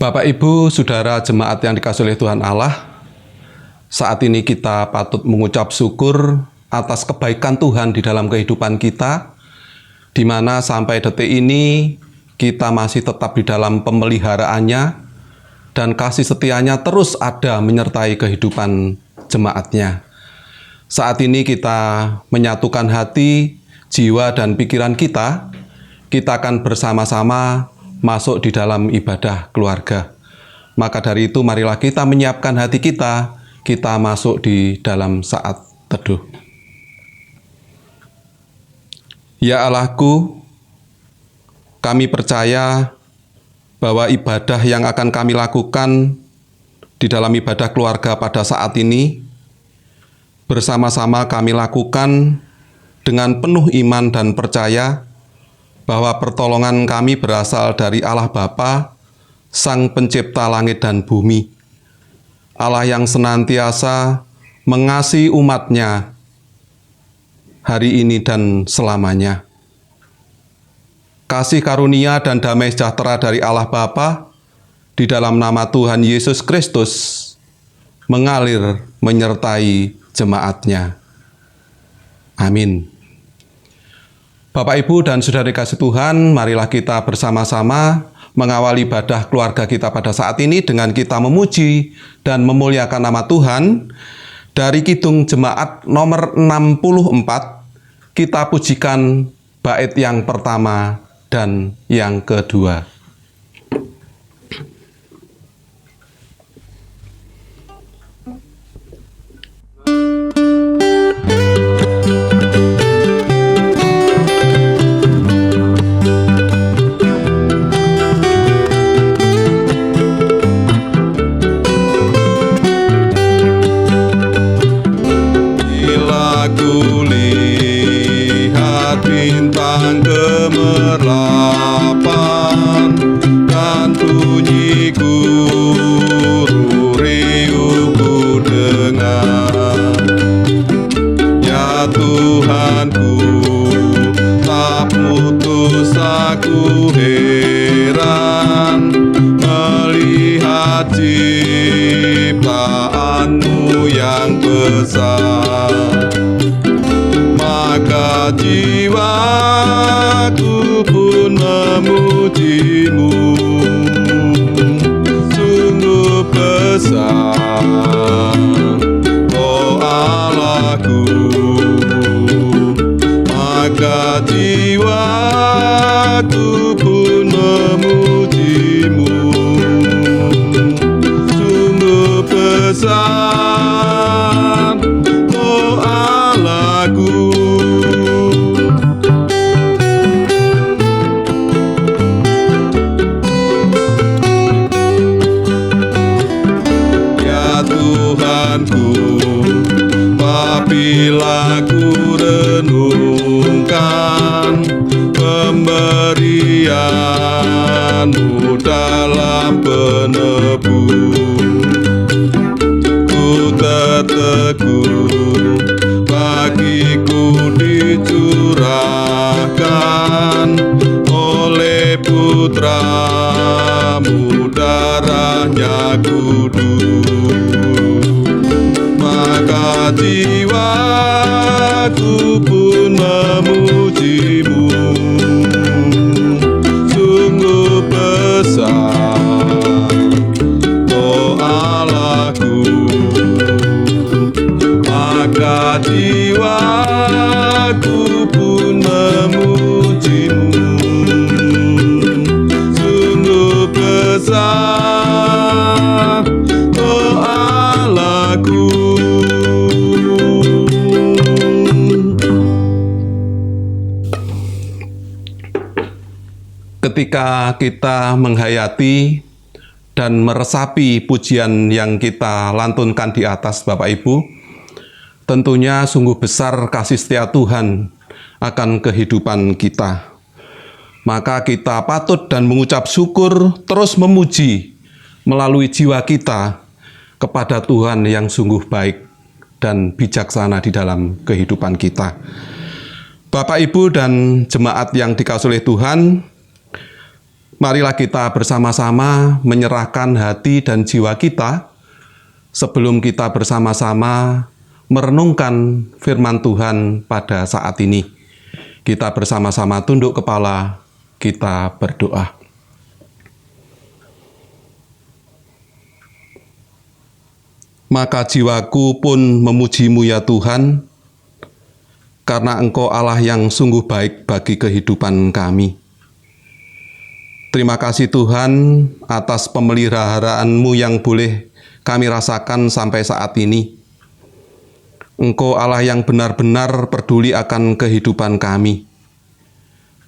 Bapak, Ibu, Saudara jemaat yang dikasihi oleh Tuhan Allah, saat ini kita patut mengucap syukur atas kebaikan Tuhan di dalam kehidupan kita, di mana sampai detik ini kita masih tetap di dalam pemeliharaannya dan kasih setianya terus ada menyertai kehidupan jemaatnya. Saat ini kita menyatukan hati, jiwa, dan pikiran kita akan bersama-sama masuk di dalam ibadah keluarga. Maka dari itu marilah kita menyiapkan hati kita masuk di dalam saat teduh. Ya Allahku, kami percaya bahwa ibadah yang akan kami lakukan di dalam ibadah keluarga pada saat ini, bersama-sama kami lakukan dengan penuh iman dan percaya bahwa pertolongan kami berasal dari Allah Bapa, Sang Pencipta langit dan bumi, Allah yang senantiasa mengasihi umat-Nya hari ini dan selamanya. Kasih karunia dan damai sejahtera dari Allah Bapa di dalam nama Tuhan Yesus Kristus mengalir menyertai jemaat-Nya. Amin. Bapak, Ibu, dan Saudara dikasihi Tuhan, marilah kita bersama-sama mengawali ibadah keluarga kita pada saat ini dengan kita memuji dan memuliakan nama Tuhan. Dari Kidung Jemaat nomor 64, kita pujikan bait yang pertama dan yang kedua. Jiwaku pun memujimu, sungguh besar, oh Allahku. Maka jiwaku pun memujimu, sungguh besar, oh Allahku. Apabila ku renungkan pemberian-Mu dalam penebus, ku tertegun bagiku dicurahkan oleh Putra-Mu, darahnya kudus. Maka jiwaku pun memujimu, sungguh besar, oh Allahku. Maka jiwaku pun memujimu, sungguh besar, oh Allahku. Ketika kita menghayati dan meresapi pujian yang kita lantunkan di atas, Bapak Ibu, tentunya sungguh besar kasih setia Tuhan akan kehidupan kita. Maka kita patut dan mengucap syukur, terus memuji melalui jiwa kita kepada Tuhan yang sungguh baik dan bijaksana di dalam kehidupan kita. Bapak, Ibu, dan jemaat yang dikasihi oleh Tuhan, Marilah kita bersama-sama menyerahkan hati dan jiwa kita sebelum kita bersama-sama merenungkan firman Tuhan pada saat ini. Kita bersama-sama tunduk kepala, kita berdoa. Maka jiwaku pun memuji-Mu ya Tuhan, karena Engkau Allah yang sungguh baik bagi kehidupan kami. Terima kasih Tuhan atas pemeliharaan-Mu yang boleh kami rasakan sampai saat ini. Engkau Allah yang benar-benar peduli akan kehidupan kami.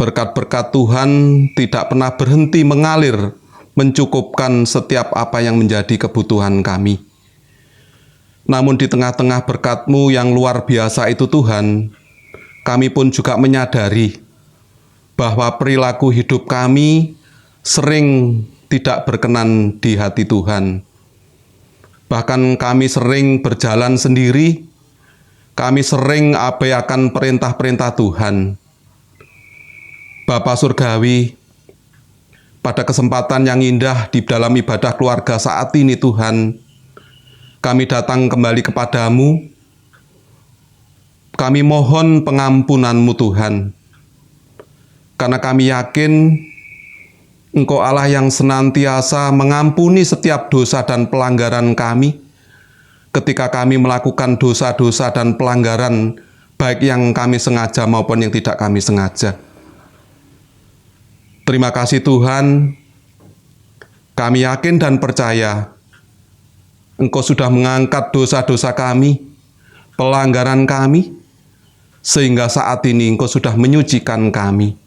Berkat-berkat Tuhan tidak pernah berhenti mengalir, mencukupkan setiap apa yang menjadi kebutuhan kami. Namun di tengah-tengah berkat-Mu yang luar biasa itu Tuhan, kami pun juga menyadari bahwa perilaku hidup kami sering tidak berkenan di hati Tuhan. Bahkan kami sering berjalan sendiri, kami sering abai akan perintah-perintah Tuhan. Bapa Surgawi, pada kesempatan yang indah di dalam ibadah keluarga saat ini Tuhan, kami datang kembali kepadamu. Kami mohon pengampunan-Mu Tuhan, karena kami yakin Engkau Allah yang senantiasa mengampuni setiap dosa dan pelanggaran kami ketika kami melakukan dosa-dosa dan pelanggaran, baik yang kami sengaja maupun yang tidak kami sengaja. Terima kasih Tuhan, kami yakin dan percaya Engkau sudah mengangkat dosa-dosa kami, pelanggaran kami, sehingga saat ini Engkau sudah menyucikan kami.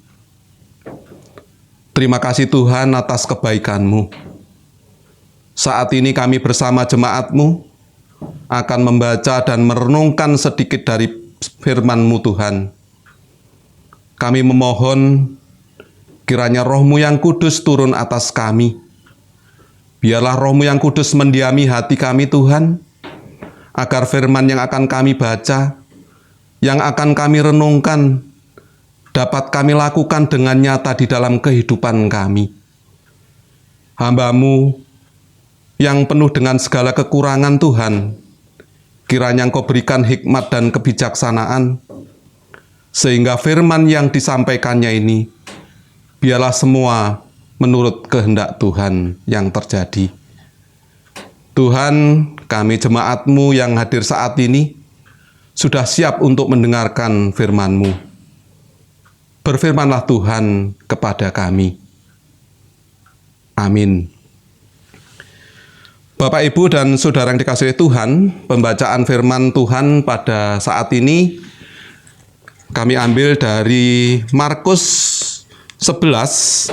Terima kasih Tuhan atas kebaikan-Mu. Saat ini kami bersama jemaat-Mu akan membaca dan merenungkan sedikit dari firman-Mu Tuhan. Kami memohon kiranya Roh-Mu yang kudus turun atas kami. Biarlah Roh-Mu yang kudus mendiami hati kami Tuhan, agar firman yang akan kami baca, yang akan kami renungkan, dapat kami lakukan dengan nyata di dalam kehidupan kami. Hamba-Mu yang penuh dengan segala kekurangan Tuhan, kiranya Engkau berikan hikmat dan kebijaksanaan, sehingga firman yang disampaikannya ini, biarlah semua menurut kehendak Tuhan yang terjadi. Tuhan, kami jemaat-Mu yang hadir saat ini, sudah siap untuk mendengarkan firman-Mu. Berfirmanlah Tuhan kepada kami. Amin. Bapak, Ibu, dan Saudara yang dikasihi Tuhan, pembacaan firman Tuhan pada saat ini kami ambil dari Markus 11,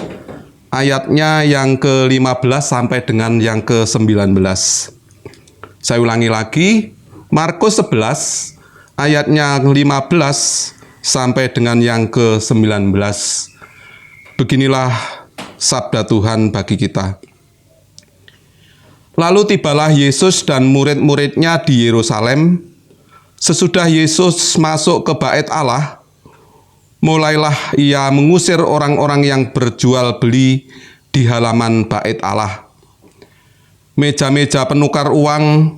ayatnya yang ke-15 sampai dengan yang ke-19. Saya ulangi lagi, Markus 11, ayatnya 15 sampai dengan yang ke-19. Beginilah sabda Tuhan bagi kita. Lalu tibalah Yesus dan murid-muridnya di Yerusalem. Sesudah Yesus masuk ke Bait Allah, mulailah Ia mengusir orang-orang yang berjual beli di halaman Bait Allah. Meja-meja penukar uang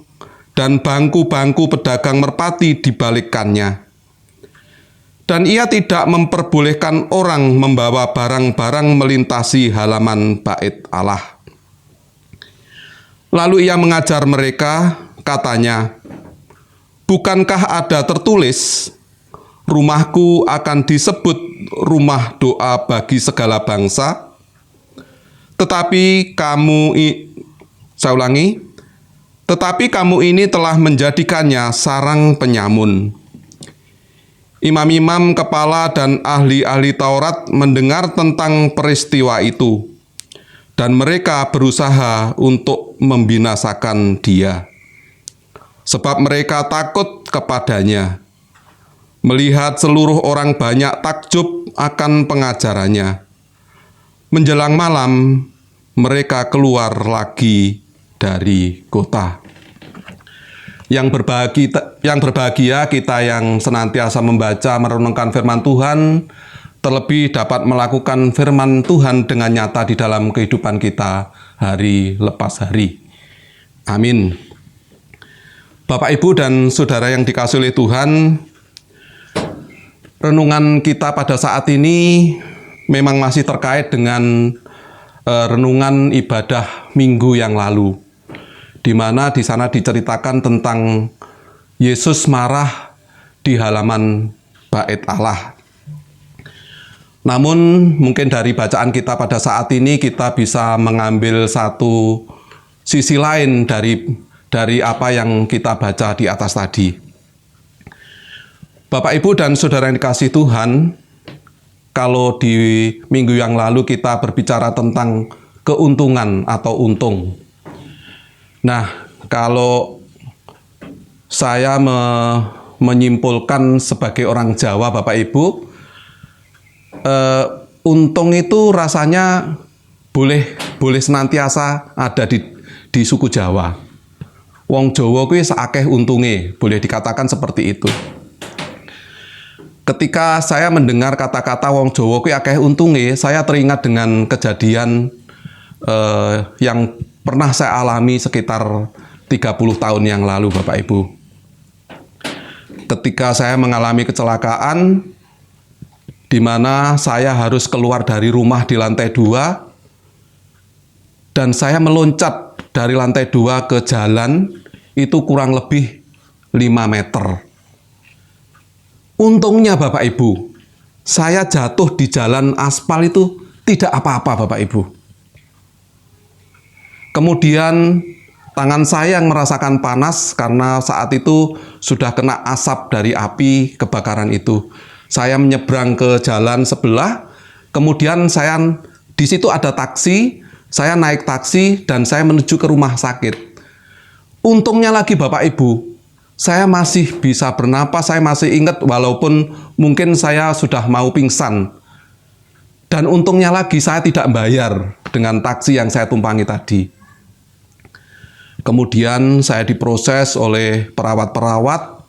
dan bangku-bangku pedagang merpati dibalikkannya. Dan Ia tidak memperbolehkan orang membawa barang-barang melintasi halaman Bait Allah. Lalu Ia mengajar mereka, katanya, "Bukankah ada tertulis, rumahku akan disebut rumah doa bagi segala bangsa? Tetapi kamu ini telah menjadikannya sarang penyamun." Imam-imam kepala dan ahli-ahli Taurat mendengar tentang peristiwa itu, dan mereka berusaha untuk membinasakan Dia, sebab mereka takut kepadanya. Melihat seluruh orang banyak takjub akan pengajarannya. Menjelang malam, mereka keluar lagi dari kota. Yang berbahagia kita yang senantiasa membaca merenungkan firman Tuhan, terlebih dapat melakukan firman Tuhan dengan nyata di dalam kehidupan kita hari lepas hari. Amin. Bapak, Ibu, dan Saudara yang dikasihi oleh Tuhan, renungan kita pada saat ini memang masih terkait dengan renungan ibadah minggu yang lalu, di mana di sana diceritakan tentang Yesus marah di halaman Bait Allah. Namun mungkin dari bacaan kita pada saat ini kita bisa mengambil satu sisi lain dari apa yang kita baca di atas tadi. Bapak, Ibu, dan Saudara yang dikasihi Tuhan, kalau di minggu yang lalu kita berbicara tentang keuntungan atau untung. Nah, kalau saya menyimpulkan sebagai orang Jawa, Bapak Ibu, untung itu rasanya boleh senantiasa ada di suku Jawa. Wong Jawa kuwi sakeh untunge, boleh dikatakan seperti itu. Ketika saya mendengar kata-kata wong Jawa kuwi akeh untunge, saya teringat dengan kejadian yang pernah saya alami sekitar 30 tahun yang lalu, Bapak Ibu. Ketika saya mengalami kecelakaan, di mana saya harus keluar dari rumah di lantai 2, dan saya meloncat dari lantai 2 ke jalan, itu kurang lebih 5 meter. Untungnya Bapak Ibu, saya jatuh di jalan aspal itu tidak apa-apa, Bapak Ibu. Kemudian tangan saya yang merasakan panas karena saat itu sudah kena asap dari api kebakaran itu. Saya menyeberang ke jalan sebelah, kemudian di situ ada taksi, saya naik taksi dan saya menuju ke rumah sakit. Untungnya lagi Bapak Ibu, saya masih bisa bernapas, saya masih ingat walaupun mungkin saya sudah mau pingsan. Dan untungnya lagi saya tidak bayar dengan taksi yang saya tumpangi tadi. Kemudian saya diproses oleh perawat-perawat,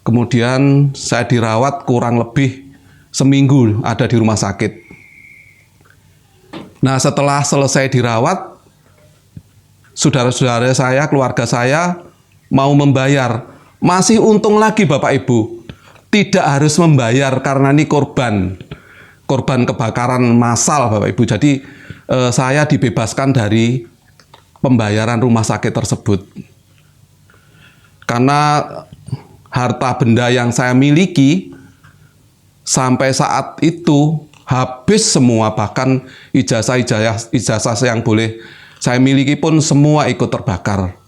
kemudian saya dirawat kurang lebih seminggu ada di rumah sakit. Nah, setelah selesai dirawat, saudara-saudara saya, keluarga saya mau membayar. Masih untung lagi Bapak Ibu, tidak harus membayar karena ini korban kebakaran massal Bapak Ibu. Jadi saya dibebaskan dari pembayaran rumah sakit tersebut. Karena harta benda yang saya miliki sampai saat itu habis semua, bahkan ijazah yang boleh saya miliki pun semua ikut terbakar.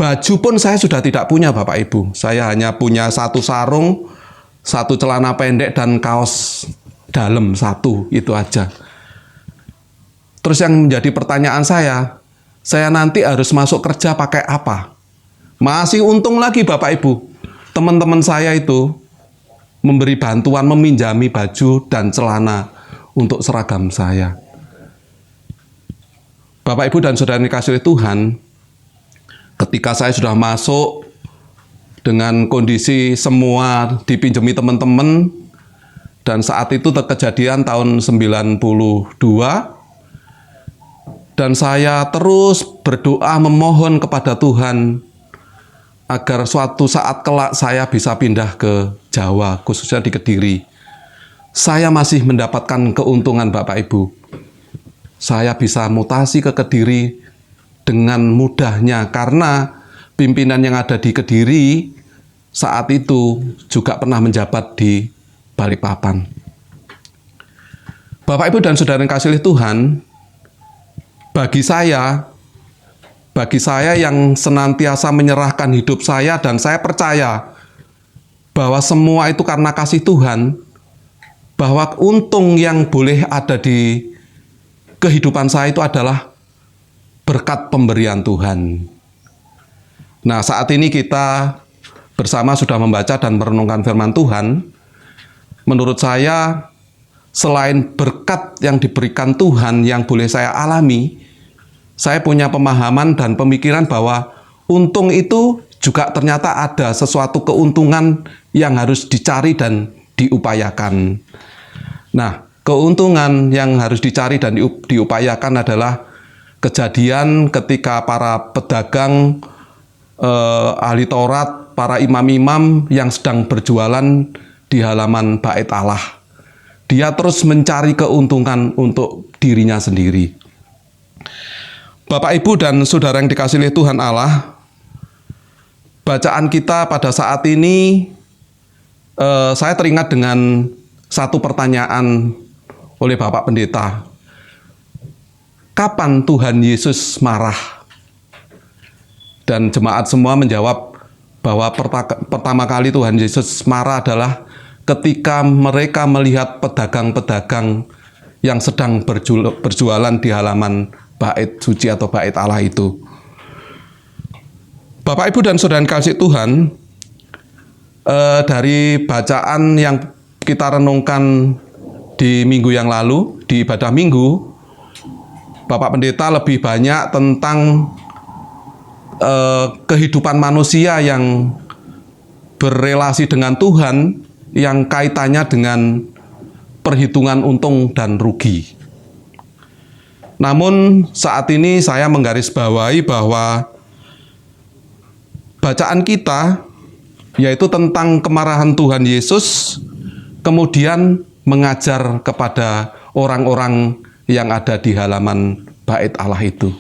Baju pun saya sudah tidak punya Bapak Ibu. Saya hanya punya satu sarung, satu celana pendek dan kaos dalam satu, itu aja. Terus yang menjadi pertanyaan saya nanti harus masuk kerja pakai apa? Masih untung lagi Bapak Ibu, teman-teman saya itu memberi bantuan meminjami baju dan celana untuk seragam saya. Bapak Ibu dan Saudara yang dikasihi Tuhan, ketika saya sudah masuk dengan kondisi semua dipinjami teman-teman, dan saat itu kejadian tahun 92, dan saya terus berdoa memohon kepada Tuhan agar suatu saat kelak saya bisa pindah ke Jawa, khususnya di Kediri. Saya masih mendapatkan keuntungan Bapak Ibu. Saya bisa mutasi ke Kediri dengan mudahnya karena pimpinan yang ada di Kediri saat itu juga pernah menjabat di Balikpapan. Bapak Ibu dan Saudara yang kasih Tuhan, bagi saya yang senantiasa menyerahkan hidup saya, dan saya percaya bahwa semua itu karena kasih Tuhan, bahwa untung yang boleh ada di kehidupan saya itu adalah berkat pemberian Tuhan. Nah, saat ini kita bersama sudah membaca dan merenungkan firman Tuhan. Menurut saya, selain berkat yang diberikan Tuhan yang boleh saya alami, saya punya pemahaman dan pemikiran bahwa untung itu juga ternyata ada sesuatu keuntungan yang harus dicari dan diupayakan. Nah, keuntungan yang harus dicari dan diupayakan adalah kejadian ketika para pedagang, ahli Taurat, para imam-imam yang sedang berjualan di halaman Bait Allah. Dia terus mencari keuntungan untuk dirinya sendiri. Bapak, Ibu, dan Saudara yang dikasihi oleh Tuhan Allah, bacaan kita pada saat ini, saya teringat dengan satu pertanyaan oleh Bapak Pendeta. Kapan Tuhan Yesus marah? Dan jemaat semua menjawab bahwa pertama kali Tuhan Yesus marah adalah ketika mereka melihat pedagang-pedagang yang sedang berjualan di halaman bait suci atau bait Allah itu. Bapak, Ibu, dan Saudara yang kasih Tuhan, dari bacaan yang kita renungkan di minggu yang lalu, di ibadah minggu, Bapak Pendeta lebih banyak tentang kehidupan manusia yang berrelasi dengan Tuhan, yang kaitannya dengan perhitungan untung dan rugi. Namun saat ini saya menggarisbawahi bahwa bacaan kita yaitu tentang kemarahan Tuhan Yesus, kemudian mengajar kepada orang-orang yang ada di halaman bait Allah itu.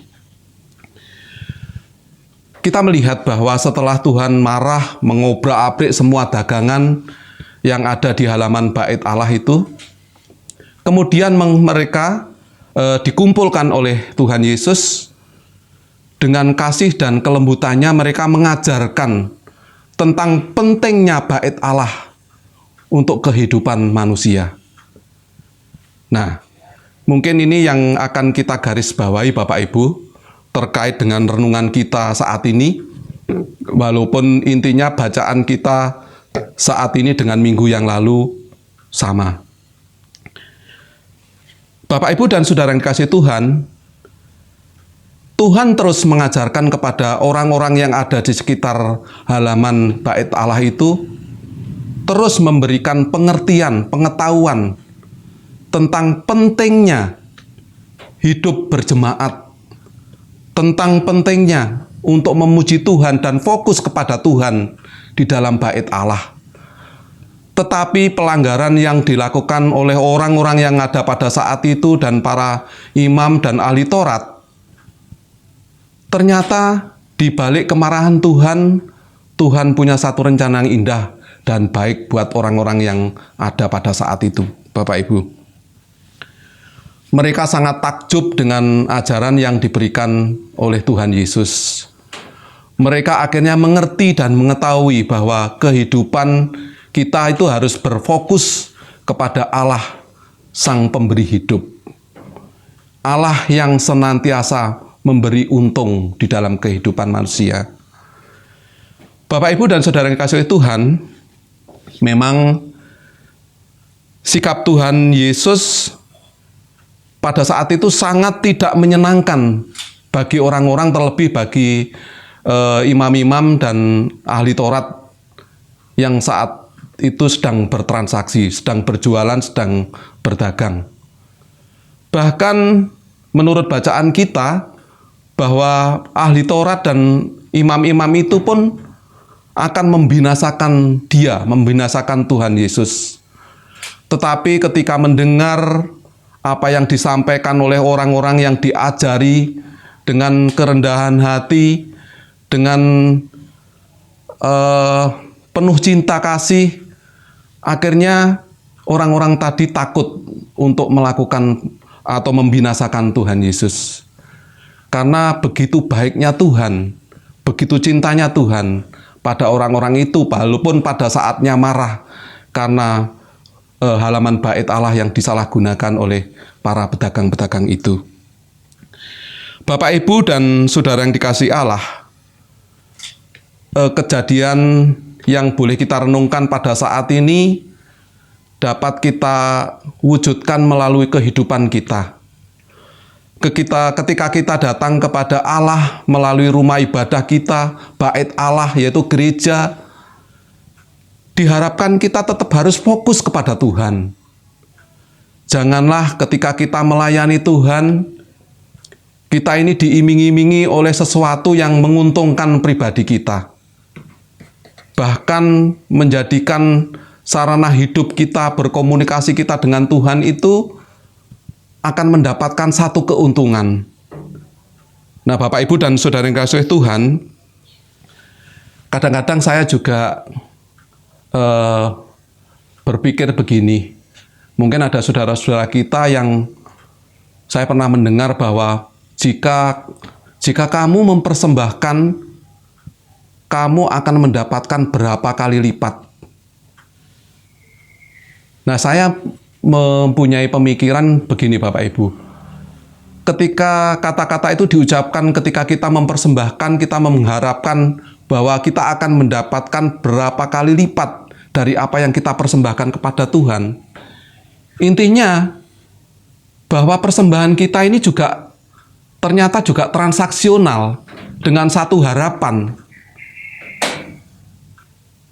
Kita melihat bahwa setelah Tuhan marah mengobrak-abrik semua dagangan yang ada di halaman bait Allah itu, kemudian mereka dikumpulkan oleh Tuhan Yesus. Dengan kasih dan kelembutannya mereka mengajarkan tentang pentingnya bait Allah untuk kehidupan manusia. Nah, mungkin ini yang akan kita garis bawahi Bapak Ibu terkait dengan renungan kita saat ini, walaupun intinya bacaan kita saat ini dengan minggu yang lalu sama. Bapak, Ibu, dan Saudara yang dikasihi Tuhan, Tuhan terus mengajarkan kepada orang-orang yang ada di sekitar halaman bait Allah itu, terus memberikan pengertian, pengetahuan tentang pentingnya hidup berjemaat, tentang pentingnya untuk memuji Tuhan dan fokus kepada Tuhan di dalam bait Allah. Tetapi pelanggaran yang dilakukan oleh orang-orang yang ada pada saat itu dan para imam dan ahli Taurat, ternyata di balik kemarahan Tuhan, Tuhan punya satu rencana yang indah dan baik buat orang-orang yang ada pada saat itu, Bapak Ibu. Mereka sangat takjub dengan ajaran yang diberikan oleh Tuhan Yesus. Mereka akhirnya mengerti dan mengetahui bahwa kehidupan kita itu harus berfokus kepada Allah, Sang Pemberi hidup. Allah yang senantiasa memberi untung di dalam kehidupan manusia. Bapak, Ibu, dan Saudara yang dikasihi Tuhan, memang sikap Tuhan Yesus pada saat itu sangat tidak menyenangkan bagi orang-orang, terlebih bagi imam-imam dan ahli Taurat yang saat itu sedang bertransaksi, sedang berjualan, sedang berdagang. Bahkan menurut bacaan kita, bahwa ahli Taurat dan imam-imam itu pun akan membinasakan dia, membinasakan Tuhan Yesus. Tetapi ketika mendengar apa yang disampaikan oleh orang-orang yang diajari dengan kerendahan hati, dengan penuh cinta kasih, akhirnya orang-orang tadi takut untuk melakukan atau membinasakan Tuhan Yesus. Karena begitu baiknya Tuhan, begitu cintanya Tuhan pada orang-orang itu, walaupun pada saatnya marah karena halaman bait Allah yang disalahgunakan oleh para pedagang-pedagang itu. Bapak, Ibu, dan Saudara yang dikasihi Allah, kejadian yang boleh kita renungkan pada saat ini dapat kita wujudkan melalui kehidupan kita. Ketika kita datang kepada Allah melalui rumah ibadah kita, bait Allah yaitu gereja, diharapkan kita tetap harus fokus kepada Tuhan. Janganlah ketika kita melayani Tuhan, kita ini diiming-imingi oleh sesuatu yang menguntungkan pribadi kita. Bahkan menjadikan sarana hidup kita, berkomunikasi kita dengan Tuhan itu akan mendapatkan satu keuntungan. Nah, Bapak, Ibu, dan Saudara yang kasih Tuhan, kadang-kadang saya juga berpikir begini. Mungkin ada saudara-saudara kita yang saya pernah mendengar bahwa jika kamu mempersembahkan, kamu akan mendapatkan berapa kali lipat. Nah, saya mempunyai pemikiran begini, Bapak Ibu. Ketika kata-kata itu diucapkan, ketika kita mempersembahkan, kita mengharapkan bahwa kita akan mendapatkan berapa kali lipat dari apa yang kita persembahkan kepada Tuhan. Intinya, bahwa persembahan kita ini juga ternyata juga transaksional dengan satu harapan.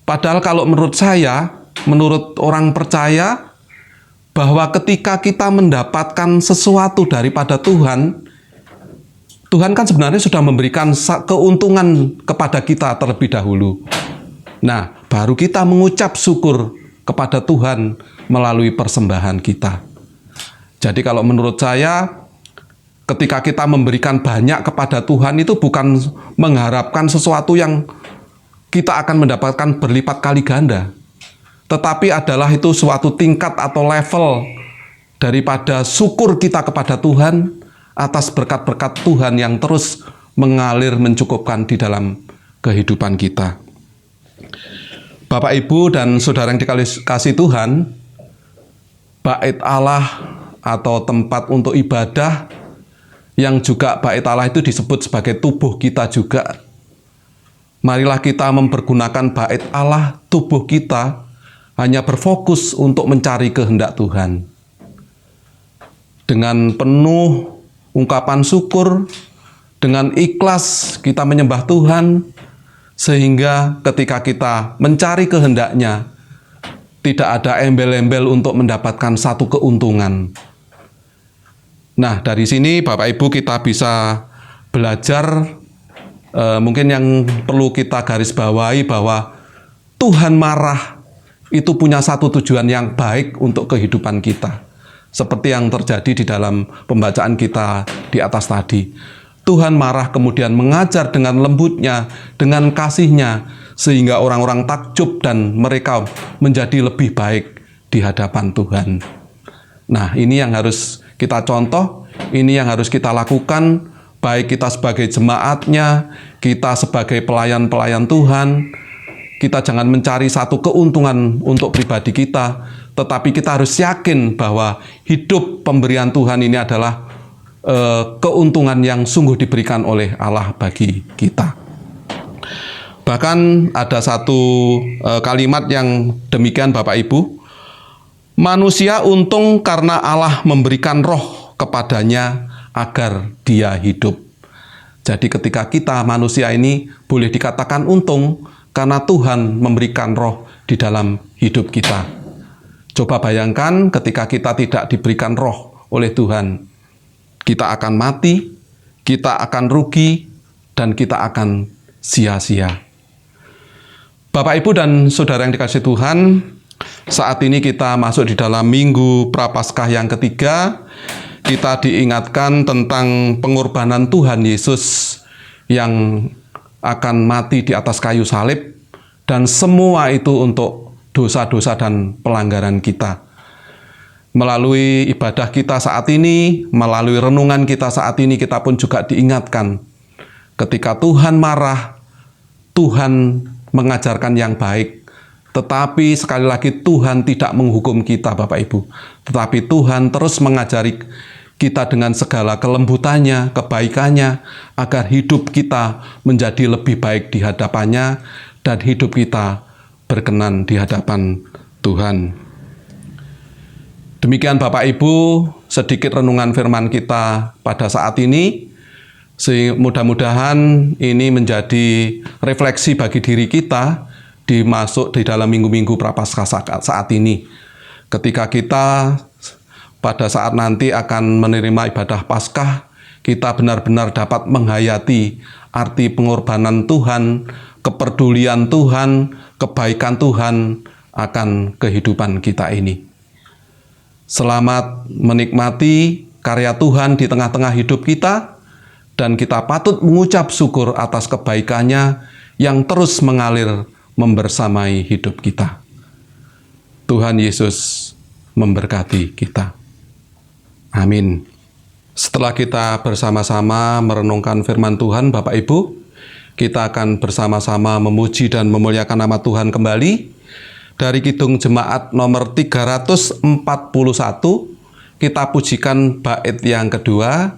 Padahal kalau menurut saya, menurut orang percaya, bahwa ketika kita mendapatkan sesuatu daripada Tuhan, Tuhan kan sebenarnya sudah memberikan keuntungan kepada kita terlebih dahulu. Nah, baru kita mengucap syukur kepada Tuhan melalui persembahan kita. Jadi kalau menurut saya, ketika kita memberikan banyak kepada Tuhan itu bukan mengharapkan sesuatu yang kita akan mendapatkan berlipat kali ganda. Tetapi adalah itu suatu tingkat atau level daripada syukur kita kepada Tuhan atas berkat-berkat Tuhan yang terus mengalir mencukupkan di dalam kehidupan kita. Bapak, Ibu, dan Saudara yang dikasihi Tuhan, bait Allah atau tempat untuk ibadah yang juga bait Allah itu disebut sebagai tubuh kita juga. Marilah kita mempergunakan bait Allah, tubuh kita, hanya berfokus untuk mencari kehendak Tuhan. Dengan penuh ungkapan syukur, dengan ikhlas kita menyembah Tuhan, sehingga ketika kita mencari kehendak-Nya, tidak ada embel-embel untuk mendapatkan satu keuntungan. Nah, dari sini Bapak Ibu kita bisa belajar, mungkin yang perlu kita garis bawahi bahwa Tuhan marah itu punya satu tujuan yang baik untuk kehidupan kita. Seperti yang terjadi di dalam pembacaan kita di atas tadi. Tuhan marah kemudian mengajar dengan lembutnya, dengan kasihnya, sehingga orang-orang takjub dan mereka menjadi lebih baik di hadapan Tuhan. Nah, ini yang harus kita contoh, ini yang harus kita lakukan, baik kita sebagai jemaatnya, kita sebagai pelayan-pelayan Tuhan. Kita jangan mencari satu keuntungan untuk pribadi kita, tetapi kita harus yakin bahwa hidup pemberian Tuhan ini adalah keuntungan yang sungguh diberikan oleh Allah bagi kita. Bahkan ada satu kalimat yang demikian, Bapak Ibu. Manusia untung karena Allah memberikan roh kepadanya agar dia hidup. Jadi ketika kita manusia ini boleh dikatakan untung, karena Tuhan memberikan roh di dalam hidup kita. Coba bayangkan ketika kita tidak diberikan roh oleh Tuhan, kita akan mati, kita akan rugi, dan kita akan sia-sia. Bapak, Ibu, dan Saudara yang dikasihi Tuhan, saat ini kita masuk di dalam Minggu Prapaskah yang ketiga. Kita diingatkan tentang pengorbanan Tuhan Yesus yang akan mati di atas kayu salib, dan semua itu untuk dosa-dosa dan pelanggaran kita. Melalui ibadah kita saat ini, melalui renungan kita saat ini, kita pun juga diingatkan ketika Tuhan marah, Tuhan mengajarkan yang baik, tetapi sekali lagi Tuhan tidak menghukum kita, Bapak Ibu, tetapi Tuhan terus mengajari kita dengan segala kelembutannya, kebaikannya, agar hidup kita menjadi lebih baik di hadapannya, dan hidup kita berkenan di hadapan Tuhan. Demikian Bapak Ibu, sedikit renungan firman kita pada saat ini. Mudah-mudahan ini menjadi refleksi bagi diri kita masuk di dalam minggu-minggu Prapaskah saat ini. Ketika kita pada saat nanti akan menerima ibadah Paskah, kita benar-benar dapat menghayati arti pengorbanan Tuhan, kepedulian Tuhan, kebaikan Tuhan akan kehidupan kita ini. Selamat menikmati karya Tuhan di tengah-tengah hidup kita, dan kita patut mengucap syukur atas kebaikannya yang terus mengalir membersamai hidup kita. Tuhan Yesus memberkati kita. Amin. Setelah kita bersama-sama merenungkan firman Tuhan, Bapak Ibu, kita akan bersama-sama memuji dan memuliakan nama Tuhan kembali. Dari Kidung Jemaat nomor 341, kita pujikan bait yang kedua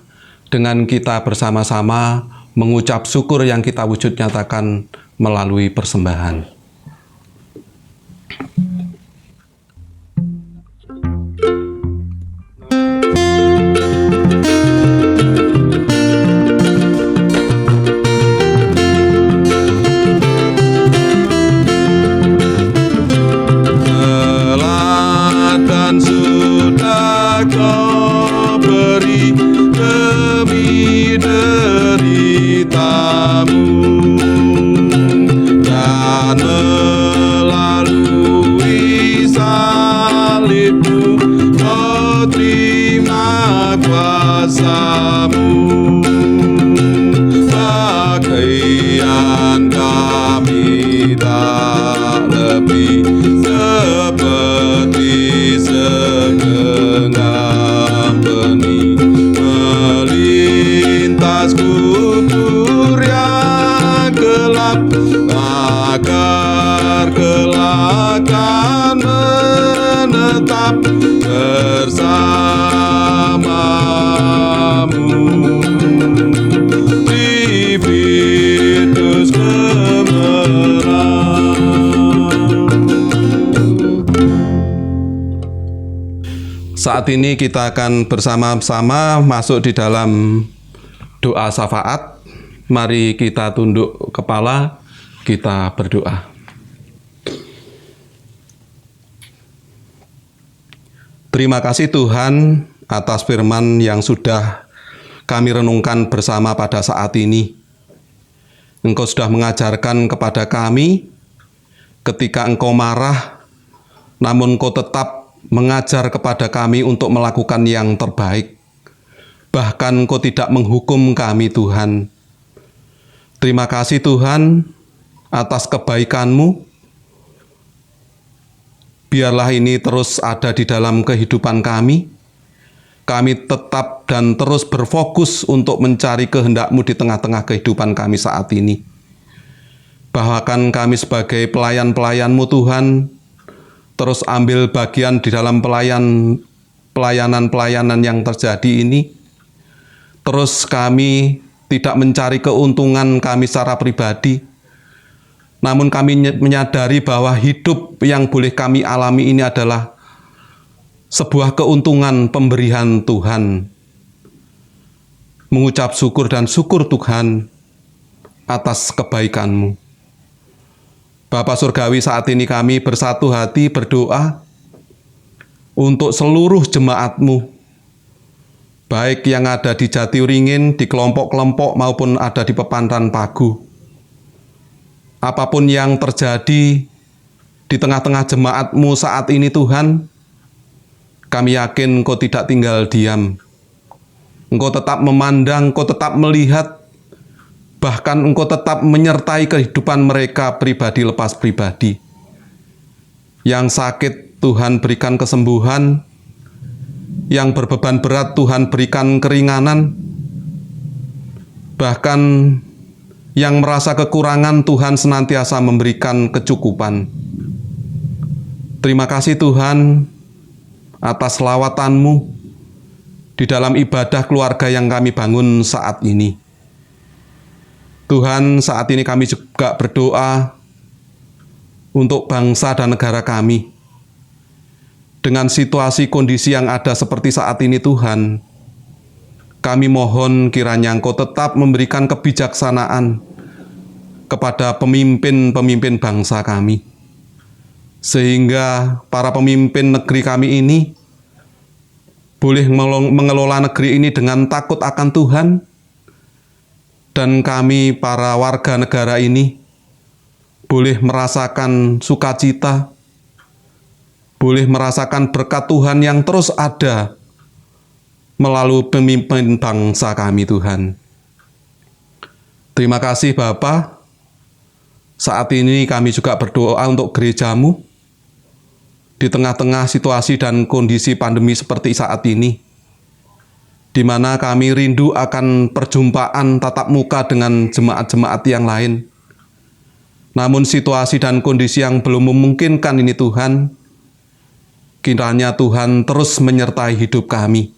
dengan kita bersama-sama mengucap syukur yang kita wujud nyatakan melalui persembahan. Saat ini kita akan bersama-sama masuk di dalam doa syafaat. Mari kita tunduk kepala, kita berdoa. Terima kasih Tuhan atas firman yang sudah kami renungkan bersama pada saat ini. Engkau sudah mengajarkan kepada kami ketika Engkau marah, namun Engkau tetap mengajar kepada kami untuk melakukan yang terbaik. Bahkan Engkau tidak menghukum kami, Tuhan. Terima kasih Tuhan atas kebaikan-Mu. Biarlah ini terus ada di dalam kehidupan kami. Kami tetap dan terus berfokus untuk mencari kehendak-Mu di tengah-tengah kehidupan kami saat ini. Bahkan kami sebagai pelayan-pelayan-Mu Tuhan, terus ambil bagian di dalam pelayanan-pelayanan yang terjadi ini. Terus kami tidak mencari keuntungan kami secara pribadi, namun kami menyadari bahwa hidup yang boleh kami alami ini adalah sebuah keuntungan pemberian Tuhan. Mengucap syukur dan syukur Tuhan atas kebaikan-Mu. Bapa Surgawi, saat ini kami bersatu hati berdoa untuk seluruh jemaat-Mu, baik yang ada di Jatiuringin, di kelompok-kelompok maupun ada di Pepandan Pagu. Apapun yang terjadi di tengah-tengah jemaat-Mu saat ini Tuhan, kami yakin Engkau tidak tinggal diam. Engkau tetap memandang, Engkau tetap melihat, bahkan Engkau tetap menyertai kehidupan mereka pribadi lepas pribadi. Yang sakit Tuhan berikan kesembuhan, yang berbeban berat Tuhan berikan keringanan, bahkan yang merasa kekurangan Tuhan senantiasa memberikan kecukupan. Terima kasih Tuhan atas lawatan-Mu di dalam ibadah keluarga yang kami bangun saat ini. Tuhan, saat ini kami juga berdoa untuk bangsa dan negara kami. Dengan situasi kondisi yang ada seperti saat ini Tuhan, kami mohon kiranya Engkau tetap memberikan kebijaksanaan kepada pemimpin-pemimpin bangsa kami, sehingga para pemimpin negeri kami ini boleh mengelola negeri ini dengan takut akan Tuhan, dan kami para warga negara ini boleh merasakan sukacita, boleh merasakan berkat Tuhan yang terus ada melalui pemimpin bangsa kami, Tuhan. Terima kasih Bapa. Saat ini kami juga berdoa untuk gerejamu di tengah-tengah situasi dan kondisi pandemi seperti saat ini, di mana kami rindu akan perjumpaan tatap muka dengan jemaat-jemaat yang lain. Namun situasi dan kondisi yang belum memungkinkan ini, Tuhan, kiranya Tuhan terus menyertai hidup kami.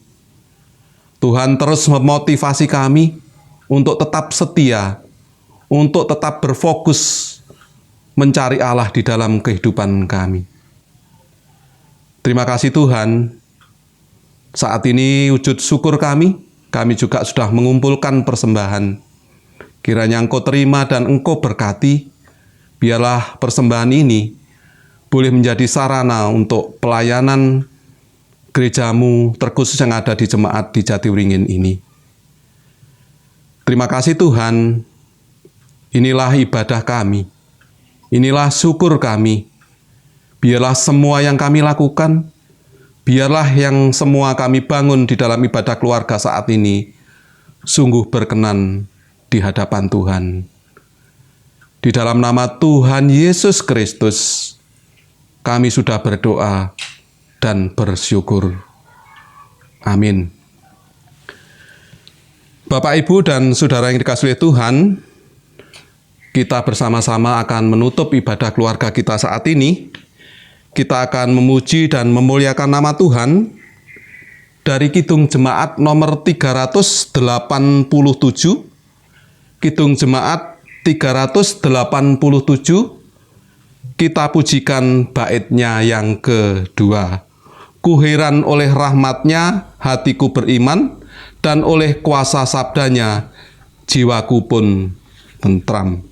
Tuhan terus memotivasi kami untuk tetap setia, untuk tetap berfokus mencari Allah di dalam kehidupan kami. Terima kasih Tuhan. Saat ini wujud syukur kami juga sudah mengumpulkan persembahan. Kiranya Engkau terima dan Engkau berkati. Biarlah persembahan ini boleh menjadi sarana untuk pelayanan gerejamu, terkhusus yang ada di jemaat di Jatiwaringin ini. Terima kasih Tuhan. Inilah ibadah kami. Inilah syukur kami. Biarlah semua yang kami lakukan, biarlah yang semua kami bangun di dalam ibadah keluarga saat ini, sungguh berkenan di hadapan Tuhan. Di dalam nama Tuhan Yesus Kristus, kami sudah berdoa dan bersyukur. Amin. Bapak, Ibu, dan Saudara yang dikasihi Tuhan, kita bersama-sama akan menutup ibadah keluarga kita saat ini. Kita akan memuji dan memuliakan nama Tuhan dari Kidung Jemaat nomor 387, Kidung Jemaat 387, kita pujikan baitnya yang kedua. Ku heran oleh rahmatnya, hatiku beriman, dan oleh kuasa sabdanya, jiwaku pun tentram.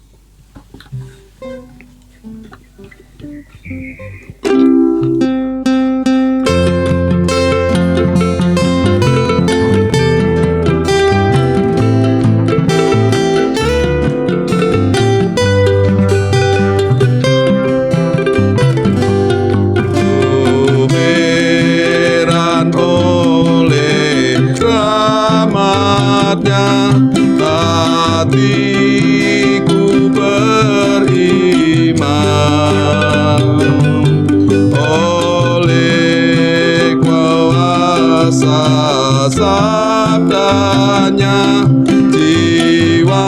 Hatiku beriman oleh kuasa sabdanya, jiwaku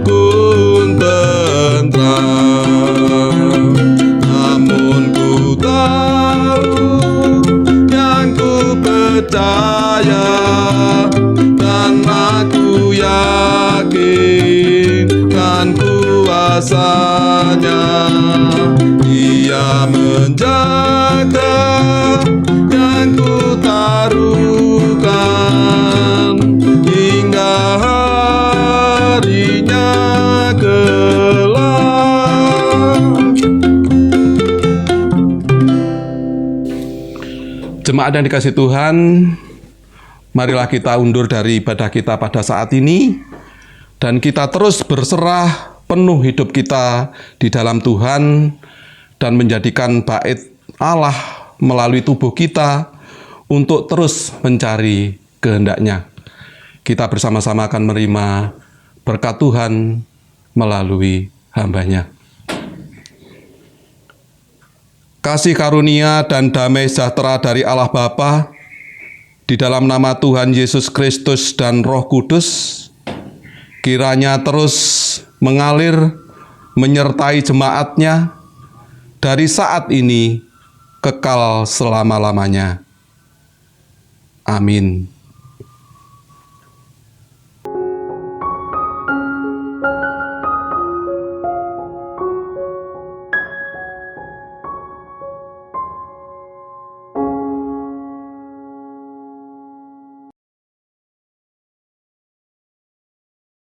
pun tentram. Namun ku tahu yang ku percaya, dan aku yakin kan kuasanya. Dia menjaga yang ku taruhkan hingga harinya kelak. Jemaat yang dikasihi Tuhan, marilah kita undur dari ibadah kita pada saat ini, dan kita terus berserah penuh hidup kita di dalam Tuhan, dan menjadikan bait Allah melalui tubuh kita untuk terus mencari kehendak-Nya. Kita bersama-sama akan menerima berkat Tuhan melalui hamba-Nya. Kasih karunia dan damai sejahtera dari Allah Bapa, di dalam nama Tuhan Yesus Kristus dan Roh Kudus, kiranya terus mengalir menyertai jemaat-Nya dari saat ini kekal selama-lamanya. Amin.